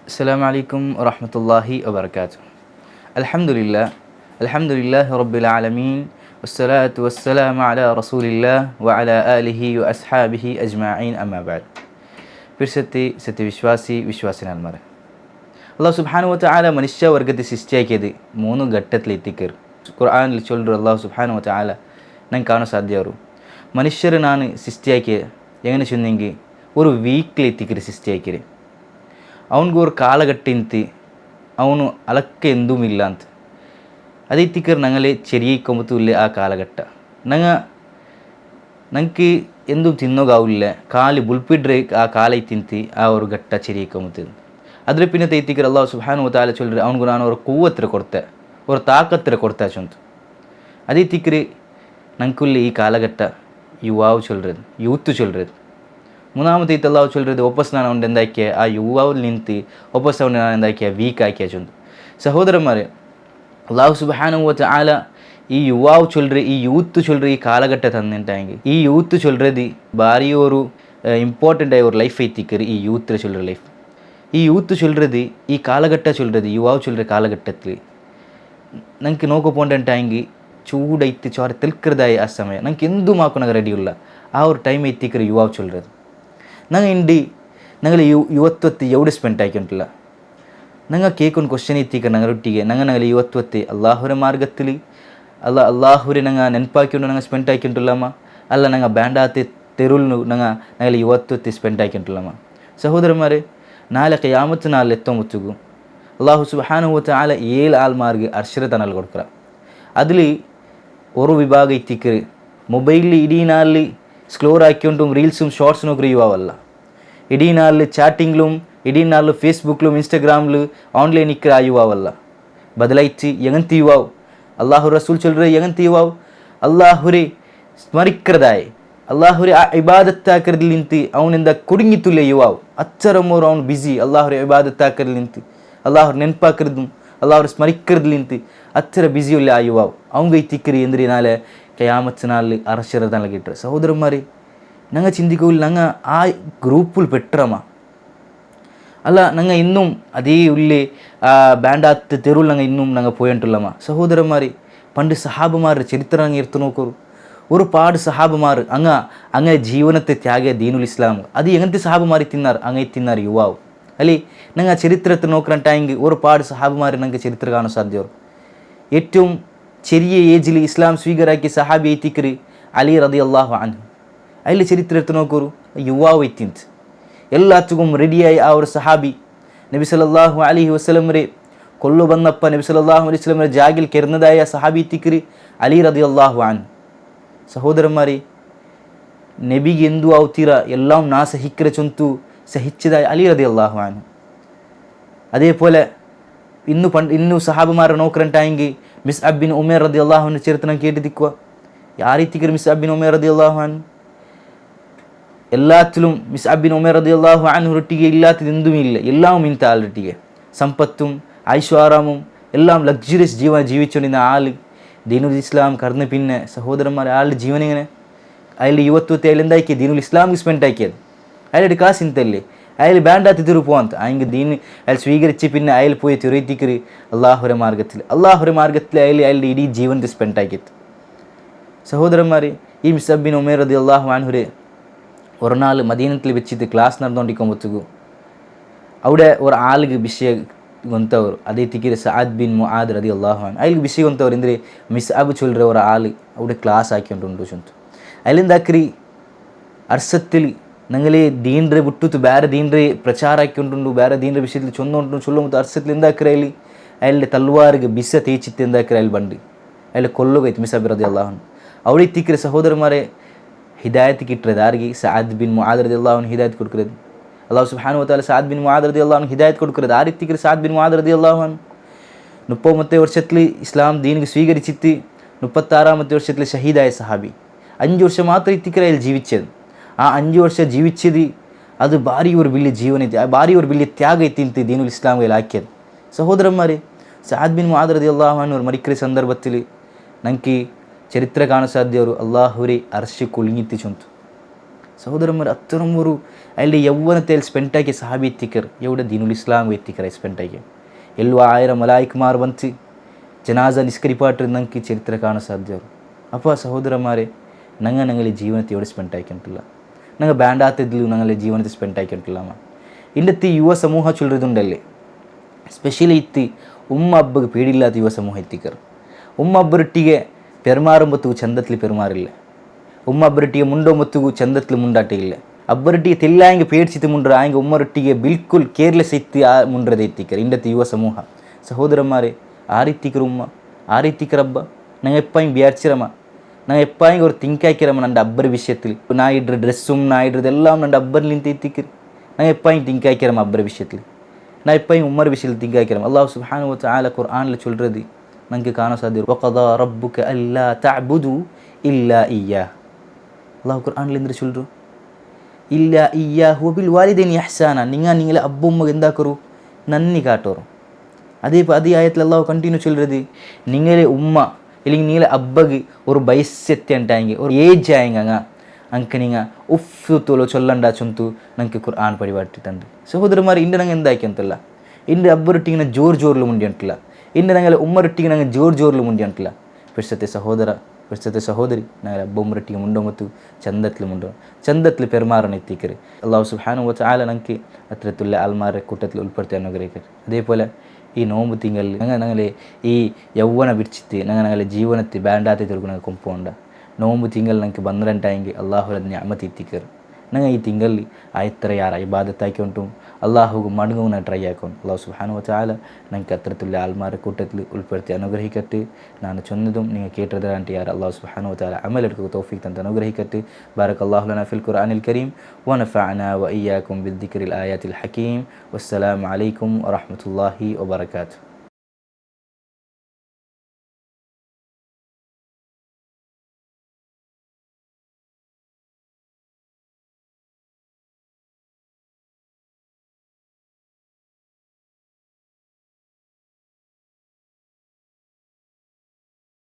السلام عليكم ورحمة الله وبركاته. الحمد لله الحمد لله رب العالمين والصلاة والسلام على رسول الله وعلى آله وأصحابه أجمعين أما بعد. പിർസത്തി സത്യവിശ്വാസി വിശ്വാസിനാൽമാരെ, അള്ളാഹു സുബ്ഹാനഹു വതആല മനുഷ്യ വർഗത്തെ സൃഷ്ടിയാക്കിയത് 3 ಘಟ್ಟത്തിലെത്തിക്കർ. ഖുർആനിൽ ചൊല്ലുற അള്ളാഹു സുബ്ഹാനഹു വതആല ನಂಗೆ ಕಾಣೋ ಸಾಧ್ಯ ಅವರು ಮನುಷ್ಯರು ನಾನು ಸೃಷ್ಟಿಯಾಕಿ ಹೆಂಗನೆ ಚೊಂದೆಂಗೆ ஒரு வீக்கில் எத்திக்கிற ಸೃಷ್ಟಿಯಾಕಿರಿ. ಅವನಿಗೆ ஒரு ಕಾಲಘಟ್ಟಿಂತಿ ಅವನು ಅಲಕ್ಕೆ ಎಂದೂ ಇಲ್ಲ ಅಂತ ಅದೇ ತಿಕ್ಕರ್ ನಂಗಲೇ ಚೆರಿಯಕೊಂಬತ್ತು ಇಲ್ಲೇ ಆ ಕಾಲಘಟ್ಟ ನಂಗೆ ಎಂದೂ ತಿನ್ನೋಗಾವಿಲ್ಲ ಕಾಲಿ ಬುಲ್ಪಿಡ್ರೆ ಆ ಕಾಲೈ ತಿಂತಿ ಆ ஒரு ಘಟ್ಟ ಚೆರಿಯಕೊಂಬತ್ತು ಅದ್ರ ಪಿನ್ನ ತೈತಿಕರ್ ಅಲ್ಲಾಹ್ ಸುಬ್ಹಾನಹು ವತಆಲ ಚೊಲ್ರೆ ಅವನಿಗೆ ನಾನು ஒரு ಕೂವತ್ರ ಕೊಡ್ತೆ ஒரு ತಾಕತ್ರ ಕೊಡ್ತಾ ಚೊಂತ ಅದೇ ತಿಕ್ಕರಿ ನಂಗೆ ಈ ಕಾಲಘಟ್ಟ ಯುವಾವು ಚೊಲ್றது ಯೂತ್ತು ಚೊಲ್றது. മൂന്നാമത്തെ അല്ലാഹു ചൊല്ലുന്നത് ഒപ്പസ് ನಾನು ಅವನು എന്താക്കിയ ആ യുവാവിൽ നിന്തി ഒപ്പസ് അവനെ ನಾನು എന്താക്കിയ വീക്ക് ആക്കിയ ചൊല്ಲು. സഹോദരന്മാരെ, അല്ലാഹു സുബ്ഹാനഹു വതആല ഈ യുവാവ് ചൊല്ലുற ഈ യൂത്ത് ചൊല്ലുற ഈ കാലഘട്ട തന്നിട്ടായെങ്കിൽ ഈ യൂത്ത് ചൊല്ലുறது ഭാരി ഒരു ಇಂಪಾರ್ಟೆಂಟ್ ಆಗಿ ஒரு ಲೈಫ್ ಐತಿಕ್ಕರು. ಈ ಯೂತ್ ಚೊಲ್லுற ಲೈಫ್ ಈ ಯೂತ್ ಚೊಲ್லுறது ಈ ಕಾಲಘಟ್ಟ ಚೊಲ್லுறது ಯುವಾವು ಚೊಲ್லுற ಕಾಲಘಟ್ಟത്തിൽ ನಂಗೆ ನೋಕೋ ಪೋಂಡಂಟಾയെങ്കിൽ ചൂടൈത്തി ചോര തിൽക്കൃതായി ആ സമയം ನಂಗೆ എന്തു മാക്കണ റെഡിയുള്ള ആ ഒരു ടൈം ಐತಿಕ್ಕರು ಯುವಾವು ಚೊಲ್லுறது. ഞങ്ങൾ യുവത്വത്തെ എവിടെ സ്പെൻഡ് ആക്കിയിട്ടില്ല. ഞങ്ങൾ കേൾക്കുന്ന ക്വസ്റ്റ്യൻ എത്തിക്കുക ഞങ്ങളൊಟ್ಟಿಗೆ ഞങ്ങൾ ಯುವತ್ವത്തെ അള്ളാഹുര മാർഗത്തിൽ അള്ളാഹുരെ ഞങ്ങൾ ನೆನಪಾಕಿಕೊಂಡು ഞങ്ങൾ ಸ್ಪೆಂಡ್ ಆಕಿಂಟಿಲ್ಲಮ್ಮ. ಅಲ್ಲ ഞങ്ങൾ ಬ್ಯಾಂಡಾತೆ ತೆರುಳು ഞങ്ങൾ ಯುವತ್ವത്തെ ಸ್ಪೆಂಡ್ ಆಕಿಂಟಿಲ್ಲಮ್ಮ. സഹോദരന്മാരെ, നാളെ ഖിയാമത്ത് നാളിൽ എത്തുമ്പോഴത്തേക്കും അള്ളാഹു സുബ്ഹാനഹു വതആല 7 ആൾമാർക്ക് അർശരതനൽ കൊടുക്കുക. അതിൽ ഒരു വിഭാഗം എത്തിക്കര് മൊബൈലിൽ ഇടീ നാളിൽ ಸ್ಕ್ರೋಲ್ ಹಾಕ್ಕೊಂಡುം ರೀಲ್സും ഷോർട്സ് നോക്കി യുവാവല്ല. ಇಡೀ ನಾಳು ಚಾಟಿಂಗ್ಲೂ ಇಡೀ ನಾಳು ಫೇಸ್ಬುಕ್ಲು ಇನ್ಸ್ಟಾಗ್ರಾಮ್ಲು ಆನ್ಲೈನ್ ಇಕ್ಕರ ಆ ಯುವಾವಲ್ಲ. ಬದಲಾಯಿಸಿ ಎಂಗಂತ ಯುವಾವು ಅಲ್ಲಾಹು ರಸೂಲ್ ಚೊಲ್ರೆ ಎಂಗಂತ ಯುವಾವು ಅಲ್ಲಾಹುರೆ ಸ್ಮರಿಕ್ರದಾಯ್ ಅಲ್ಲಾಹುರೆ ಆ ಇಬಾದತ್ತಾಕರದಲ್ಲಿ ನಿಂತು ಅವನಿಂದ ಕುಡುങ്ങിತುಲ್ಲೆ ಯುವಾವು ಅಚ್ಚರಮ್ಮವ್ರು ಅವನು ಬಿಸಿ ಅಲ್ಲಾಹುರೆ ಇಬಾದತ್ತಾಕರದಲ್ಲಿ ನಿಂತು ಅಲ್ಲಾಹುರು ನೆನಪಾಕರದು ಅಲ್ಲಾಹುರೆ ಸ್ಮರಿಕ್ರದಲ್ಲಿ ನಿಂತು ಅಚ್ಚರ ಬಿಸಿಯುಲ್ಲೆ ಆ ಯುವಾವು ಅವಂಗೆ ತಿಕ್ಕರಿ ಎಂದ್ರೆ ನಾಳೆ ഖിയാമത്ത് നാളിൽ അർശരത നൽകിയിട്ട്. സഹോദരന്മാരെ, ഞങ്ങൾ ചിന്തിക്കൂല ഞങ്ങൾ ആ ഗ്രൂപ്പിൽ പെട്ടറമ്മ അല്ല ഞങ്ങൾ ഇന്നും അതേ ഉള്ളി ബാൻഡാത്ത് തെരുവിൽ ഞങ്ങൾ ഇന്നും ഞങ്ങൾ പോയിട്ടുള്ളമ്മ. സഹോദരന്മാരെ, പണ്ട് സഹാബമാരുടെ ചരിത്രം അങ്ങ് എടുത്തു നോക്കൂ. ഒരുപാട് സഹാബമാർ അങ്ങ് ജീവനത്തെ ത്യാഗ ദീനുൽ ഇസ്ലാം അത് എങ്ങനത്തെ സഹാബമാരി തിന്നാർ അങ്ങേ തിന്നാർ യുവാവ് അല്ലേ. ഞങ്ങൾ ചരിത്രത്തിൽ നോക്കണട്ടായെങ്കിൽ ഒരുപാട് സഹാബമാർ ഞങ്ങൾക്ക് ചരിത്രം കാണാൻ സാധ്യത. ഏറ്റവും ചെറിയ ഏജിൽ ഇസ്ലാം സ്വീകരാക്കിയ സഹാബി എത്തിക്കര് അലി റളിയല്ലാഹു അൻഹു. അതിൽ ചരിത്രത്തിൽ നോക്കൂ, യുവാവ് എത്തിന്ത് എല്ലാത്തിനും റെഡിയായി ആ ഒരു സഹാബി നബി സല്ലല്ലാഹു അലൈഹി വസല്ലമരെ കൊല്ലു വന്നപ്പ നബി സല്ലല്ലാഹു അലൈഹി വസല്ലമരെ ജാഗിൽ കയറുന്നതായ സഹാബി എത്തിക്കര് അലി റളിയല്ലാഹു അൻഹു. സഹോദരന്മാരെ, നബിಗೆ ಎಂದು ಅವತೀರ എല്ലാം ನಾ ಸಹಿಕ್ಕರೆ ಚೊಂತು ಸಹಿಚ್ಚದಾയ ಅಲಿ റളിയല്ലാഹു അൻഹു. അതേപോലെ ഇന്നു സഹാബമാരെ നോക്കറണ്ടായെങ്കിൽ മിസ്അബ് ബിൻ ഉമൈർ റളിയല്ലാഹു അൻഹു ചരിത്രം കേട്ടിരിക്കുക. യാരീത്തിക്കർ മിസ്അബ് ബിൻ ഉമൈർ റളിയല്ലാഹു അൻഹു എല്ലാത്തിലും മിസ്അബ് ബിൻ ഉമൈർ റളിയല്ലാഹു അൻഹു ഒട്ടിಗೆ ഇല്ലാത്തത് എന്തുമില്ല, എല്ലാം ಇಂಥ ആളൊട്ടിಗೆ സമ്പത്തും ഐശ്വര്യവും എല്ലാം ലക്സുറിയസ് ജീവൻ ജീവിച്ചുകൊണ്ടിരുന്ന ആൾ ദീനുൽ ഇസ്ലാം കടന്ന് പിന്നെ സഹോദരന്മാർ ആളുടെ ജീവൻ ഇങ്ങനെ അയാളുടെ യുവത്വത്തെ അയാൾ എന്താക്കിയ ദീനുൽ ഇസ്ലാമിക്ക് സ്പെൻഡ് ആക്കിയത്. അയാളുടെ കാശ് ഇന്തല്ലേ അയാൾ ബാൻഡാത്തി തിരു പോകാൻ അയങ്ക് ദീൻ അയാൾ സ്വീകരിച്ച് പിന്നെ അയാൾ പോയി തിരുത്തിക്കര് അള്ളാഹുര മാർഗത്തിൽ അയാളുടെ ഇടീ ജീവനത്തെ സ്പെൻഡ് ആക്കിയത്. സഹോദരന്മാരെ, ഈ മിസ്അബ് ബിൻ ഉമൈർ റളിയല്ലാഹു അൻഹുരെ ഒരു നാൾ മദീനത്തിൽ വെച്ചിട്ട് ക്ലാസ് നടന്നുകൊണ്ടിരിക്കുമ്പോഴത്തേക്കും അവിടെ ഒരു ആൾക്ക് വിഷയം ಗೊಂತವರು ಅದೇ ತಿಕ್ಕಿರ ಸಅದ್ ಬಿನ್ ಮುಆದ್ റളിയല്ലാഹു അൻഹു അയാൾക്ക് വിഷയം ಗೊಂತವರು ಅಂದರೆ മിസ്അബ് ചൊല്ലുற ഒരു ആൾ അവിടെ ക്ലാസ് ആക്കിക്കൊണ്ടുണ്ട് ചൊന്തു അയാളെന്താക്കരി അർസത്തിൽ ഞങ്ങളെ ദീൻറെ വിട്ടുത്ത് ಬೇರೆ ദീൻറെ ಪ್ರಚಾರ ಆಕಿಕೊಂಡು ಬೇರೆ ದೀನ್ರ ವಿಷಯದಲ್ಲಿ ಚೊಂದು ಚೊಲ್ಲುವಂಥ ಅರ್ಸത്തിൽ എന്താക്കര അയാളുടെ തൽവാർക്ക് ബിസ തേച്ചിട്ട് എന്താക്കര അയാൾ ബണ്ട് അയാൾ കൊല്ലുകയത്ത് മിസ്അബ് റളിയല്ലാഹു അൻഹു. അവിടെ എത്തിക്കര സഹോദരന്മാരെ ഹിദായത്ത് കിട്ടുന്നത് ആർക്ക്? സഅദ് ബിൻ മുആദ് റളിയല്ലാഹു അൻഹു ഹിദായത്ത് കൊടുക്കുന്നത്. അല്ലാഹു സുബ്ഹാനഹു വതആല സഅദ് ബിൻ മുആദ് റളിയല്ലാഹു അൻഹു ഹിദായത്ത് കൊടുക്കുന്നത് ആര് എത്തിക്കര? സഅദ് ബിൻ മുആദ് റളിയല്ലാഹു അൻഹു 30ാമത്തെ വർഷത്തിൽ ഇസ്ലാം ദീനിക്ക് സ്വീകരിച്ചിട്ട് 36ാമത്തെ വർഷത്തിൽ ഷഹീദായ സഹാബി. 5 വർഷം മാത്രം എത്തിക്കര അയാൾ ജീവിച്ചത്. ആ 5 ವರ್ಷ ಜೀವಿಸಿದ ಅದು ಭಾರಿ ಒಂದು വലിയ ಜೀವನ ಐತಿ, ಭಾರಿ ಒಂದು വലിയ ತ್ಯಾಗ ಐತಿ ಅಂತ ದೀನುಲ್ ಇಸ್ಲಾಂಗೆ ಹಾಕ್ಯದು. ಸಹೋದರന്മാരെ, സഅദ് ബിൻ മുആദ് റളിയല്ലാഹു അൻഹു മരിക്കുന്ന സന്ദർഭത്തിൽ നമുക്ക് ചരിത്ര കാണാൻ സാധ്യವರು അല്ലാഹുരെ അർശ് കുലുങ്ങിത്തി ചൊന്തു. സഹോദരന്മാർ, അത്തരം ഒരു ಅಲ್ಲಿ ಯೌವನತೆಯಲ್ಲಿ ಸ್ಪೆಂಟಾಗಿ ಸಹಾಬಿ ಎತ್ತಿಕರ್ ಎವಡ ದೀನುಲ್ ಇಸ್ಲಾಂ ಎತ್ತಿಕರ ಸ್ಪೆಂಟಾಗಿ ಎಲ್ಲೂ 1000 ಮಲಾಯಿಕುಮಾರ್ ಬಂತು ಜನಾಜ ನಿಷ್ಕರಿಪಾಟ್ರೆ ನಂಗೆ ಚರಿತ್ರೆ ಕಾಣ ಸಾಧ್ಯ ಅಪ್ಪ ಸಹೋದರ ಮಾರೆ ನಂಗೆ ಜೀವನತೆ ಎವಡೆ ಸ್ಪೆಂಟ್ ಆಯ್ಕೊಂಟಿಲ್ಲ ನಂಗೆ ಬ್ಯಾಂಡ್ ಆತಿದ್ಲು ನಂಗೆ ಜೀವನತೆ ಸ್ಪೆಂಟ್ ಆಯ್ಕೊಂಟಿಲ್ಲಮ್ಮ ಇಂಡತ್ತಿ ಯುವ ಸಮೂಹ ಚುಳ್ರದುಂಡಲ್ಲಿ ಸ್ಪೆಷಲಿ ಇತ್ತಿ ಉಮ್ಮ ಹಬ್ಬಗೆ ಪೇಡಿಲ್ಲಾದ ಯುವ ಸಮೂಹ ಎತ್ತಿಕರು ಉಮ್ಮ ಹಬ್ಬರೊಟ್ಟಿಗೆ ಪೆರ್ಮಾರಂಬತ್ತು ಚಂದತ್ಲಿ ಪೆರ್ಮಾರಿಲ್ಲ ಉಮ್ಮ ಹಬ್ಬರೊಟ್ಟಿಗೆ ಮುಂಡೋ ಮತ್ತಿಗೂ ಚಂದತ್ಲಿ ಮುಂಡಾಟ ಇಲ್ಲ ಹಬ್ಬರೊಟ್ಟಿಗೆ ತೆಲ್ಲಾಂಗೆ ಪೇಡ್ಸಿತು ಮುಂಡ್ರ ಆಂಗೆ ಉಮ್ಮರೊಟ್ಟಿಗೆ ಬಿಲ್ಕುಲ್ ಕೇರ್ಲೆಸ್ ಇತ್ತಿ ಆ ಮುಂಡ್ರದ ಎತ್ತಿಕರು ಇಂಡತ್ತಿ ಯುವ ಸಮೂಹ ಸಹೋದರ ಮಾರೆ ಆ ರೀತಿಕರು ಉಮ್ಮ ಆ ರೀತಿಕರ ಹಬ್ಬ ನಂಗೆ ಎಪ್ಪಾಯಿಂಗ್ ಬಿಯಾರ್ಚಿರಮ್ಮ நான் எப்பாயும் ஒரு திங்காய்க்கிறேன் நண்ட அப்பர் விஷயத்தில் நான் இடுற ட்ரெஸ்ஸும் நான் இடுறதெல்லாம் நண்ட அப்பர் நின்று திக்கிறேன் நான் எப்பாயும் திங்காய்க்கிறேன் அப்பர் விஷயத்தில் நான் எப்பாயும் உம்மர் விஷயத்தில் திங்காய்க்கிறேன் அல்லாஹ் சுப்ஹானஹு வ தஆலா குர்ஆனில் சொல்கிறது நமக்கு காண சாத்தியம் வகதா ரப்புக அல்லா தஅபுது இல்லா இய்யா அல்லாஹ் குர்ஆனில் என்று சொல்றோம் இல்லா இய்யா ஹு பில் வாலிதைன் இஹ்சானா நீங்களே அப்பா அம்மா ಎಂದಾಕರು நன்னி காட்டோರು அதே ஆயத்தில் அல்லாஹ் கண்டினியூ சொல்றது நீங்களே உம்மா இல்லைங்க நீங்களே அப்பகு ஒரு ಬಯಸ್ಸೆತ್ತೆ ಅಂಟಾಂಗೆ ஒரு ಏಜ್ ಆಯಂಗ ಅಂಕ ನಿಂಗ ಉಫ್ ತೋಲೋ ಚೊಲ್ಲಂಡ ಚೊಂತು ನಂಗೆ ಕುರ್ಆನ್ ಪಡಿಬಾಟಿ ತಂದು ಸಹೋದರ ಮಾರಿ ಇಂಡ ನಂಗೆ ಎಂದಾಕಿ ಅಂತಲ್ಲ ಇಂಡ ಅಬ್ಬರೊಟ್ಟಿಗೆ ನಂಗೆ ಜೋರ್ಲು ಮುಂಡಿ ಅಂಟಿಲ್ಲ ಇಂಡ ನಂಗೆ ಉಮ್ಮರೊಟ್ಟಿಗೆ ನಂಗೆ ಜೋರ್ಲು ಮುಂಡಿ ಅಂಟಿಲ್ಲ ಪೆರ್ಸತೆ ಸಹೋದರ ಪೆರ್ಸತೆ ಸಹೋದರಿ ನಂಗೆ ಅಬ್ಬೊಮ್ಮರೊಟ್ಟಿಗೆ ಮುಂಡೋ ಮತ್ತು ಚಂದತ್ಲಿ ಪೆರ್ಮಾರನ ಎತ್ತಿಕರಿ ಅಲ್ಲಾಹ್ ಸುಬ್ಹಾನಹು ವ ತಆಲ ನಂಗೆ ಅತ್ರತುಲ್ಲ ಅಲ್ಮಾರ ಕೂಟತ್ಲಿ ಉಲ್ಪಡ್ತೆ ಅನ್ನೋಗರೇಕರಿ അതേ പോലെ ಈ ನೋಂಬು ತಿಂಗಳಲ್ಲಿ ನಂಗೆ ಈ ಯೌವನ ಬಿಡ್ಚಿತ್ತಿ ನಂಗೆ ಜೀವನತ್ತಿ ಬ್ಯಾಂಡಾತಿ ತಿರುಗು ನಂಗೆ ಕೊಂಪೋಂಡ ನೋಂಬು ತಿಂಗಳು ನಂಗೆ ಬಂದ್ರಂಟಾಂಗೆ ಅಲ್ಲಾಹುರ ನ್ಯಾಮತಿ ಇತ್ತಿಕ್ಕರು ನಂಗೆ ಈ ತಿಂಗಳಲ್ಲಿ ಆಯ್ತರ ಯಾರ ಇಬಾದತ್ ಆಯ್ಕೊಂಡು ಅಲ್ಲಾಹುಗು ಮಡಗು ನಾನು ಟ್ರೈ ಆಯ್ಕೊಂಡು ಅಲ್ಲಾಹ್ ಸುಬ್ಹಾನಹು ವ ತಆല ನಂಗೆ ಅತ್ರತುಲ್ಲ ಆಲ್ಮಾರ ಕೂಟತ್ಲಿ ಉಲ್ಪಡ್ತಿ ಅನುಗ್ರಹಿಕಟ್ಟು ನಾನು ಚೊಂದದು ನೀವು ಕೇಟರದಂಟಿ ಯಾರು ಅಲ್ಲಾಹ್ ಸುಬ್ಹಾನಹು ವ ತಆಲ ಅಮಲ್ ಎಡ್ಕೋ ತೌಫೀಕ್ ತಂತ ಅನುಗ್ರಹಿಕಟ್ಟು ಬಾರಕಲ್ಲಾಹು ಲನಾ ಫಿಲ್ ಕುರ್ಆನಿಲ್ ಕರೀಮ್ ವ ನಫಅನಾ ವ ಇಯ್ಯಾಕುಂ ಬಿದ್ದಿಕ್ರಿಲ್ ಆಯಾತಿಲ್ ಹಕೀಮ್ ವಸ್ಸಲಾಮು ಅಲೈಕುಂ ವ ರಹ್ಮತುಲ್ಲಾಹಿ ವ ಬರಕಾತುಹು.